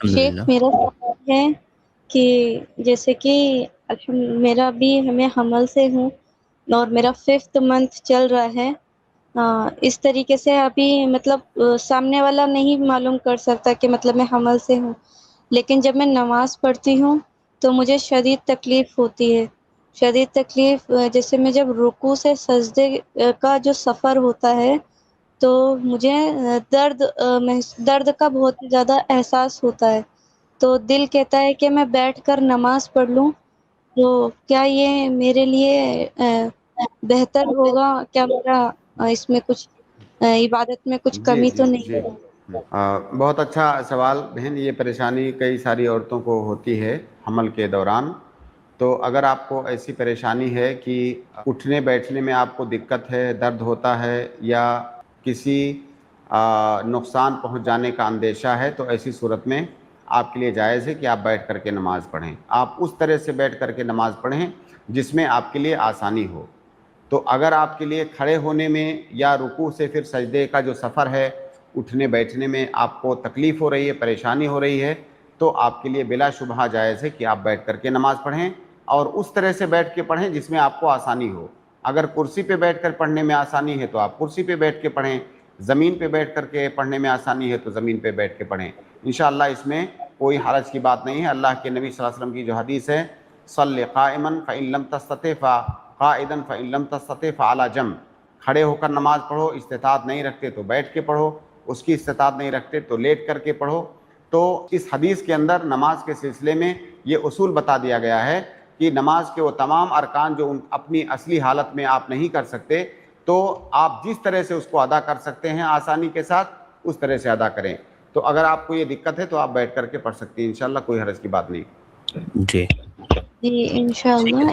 شیخ الحمدللہ۔ میرا سوال ہے کہ جیسے کہ میرا بھی میں حمل سے ہوں اور میرا 5th منتھ چل رہا ہے۔ اس طریقے سے ابھی مطلب سامنے والا نہیں معلوم کر سکتا کہ مطلب میں حمل سے ہوں، لیکن جب میں نماز پڑھتی ہوں تو مجھے شدید تکلیف ہوتی ہے۔ شدید تکلیف جیسے میں جب رکوع سے سجدے کا جو سفر ہوتا ہے تو مجھے درد کا بہت زیادہ احساس ہوتا ہے، تو دل کہتا ہے کہ میں بیٹھ کر نماز پڑھ لوں، تو کیا یہ میرے لیے بہتر ہوگا؟ کیا میرا اس میں کچھ عبادت میں کچھ جی کمی تو جی نہیں جی ہے؟ بہت اچھا سوال بہن۔ یہ پریشانی کئی ساری عورتوں کو ہوتی ہے حمل کے دوران۔ تو اگر آپ کو ایسی پریشانی ہے کہ اٹھنے بیٹھنے میں آپ کو دقت ہے، درد ہوتا ہے یا کسی نقصان پہنچ جانے کا اندیشہ ہے، تو ایسی صورت میں آپ کے لیے جائز ہے کہ آپ بیٹھ کر کے نماز پڑھیں۔ آپ اس طرح سے بیٹھ کر کے نماز پڑھیں جس میں آپ کے لیے آسانی ہو۔ تو اگر آپ کے لیے کھڑے ہونے میں یا رکوع سے پھر سجدے کا جو سفر ہے، اٹھنے بیٹھنے میں آپ کو تکلیف ہو رہی ہے، پریشانی ہو رہی ہے، تو آپ کے لیے بلا شبہ جائز ہے کہ آپ بیٹھ کر کے نماز پڑھیں، اور اس طرح سے بیٹھ کے پڑھیں جس میں آپ کو آسانی ہو۔ اگر کرسی پہ بیٹھ کر پڑھنے میں آسانی ہے تو آپ کرسی پہ بیٹھ کے پڑھیں، زمین پہ بیٹھ کر کے پڑھنے میں آسانی ہے تو زمین پہ بیٹھ کے پڑھیں۔ انشاءاللہ اس میں کوئی حرج کی بات نہیں ہے۔ اللہ کے نبی صلی اللہ علیہ وسلم کی جو حدیث ہے، صلی قائما فإن لم تستطع فقائدا فإن لم تستطع فعلى جنب، کھڑے ہو کر نماز پڑھو، استطاعت نہیں رکھتے تو بیٹھ کے پڑھو، اس کی استطاعت نہیں رکھتے تو لیٹ کر کے پڑھو۔ تو اس حدیث کے اندر نماز کے سلسلے میں یہ اصول بتا دیا گیا ہے کہ نماز کے وہ تمام ارکان جو اپنی اصلی حالت میں آپ نہیں کر سکتے، تو آپ جس طرح سے اس کو ادا کر سکتے ہیں آسانی کے ساتھ، اس طرح سے ادا کریں۔ تو اگر آپ کو یہ دقت ہے تو آپ بیٹھ کر کے پڑھ سکتے ہیں، انشاءاللہ کوئی حرج کی بات نہیں۔ جی جی انشاءاللہ۔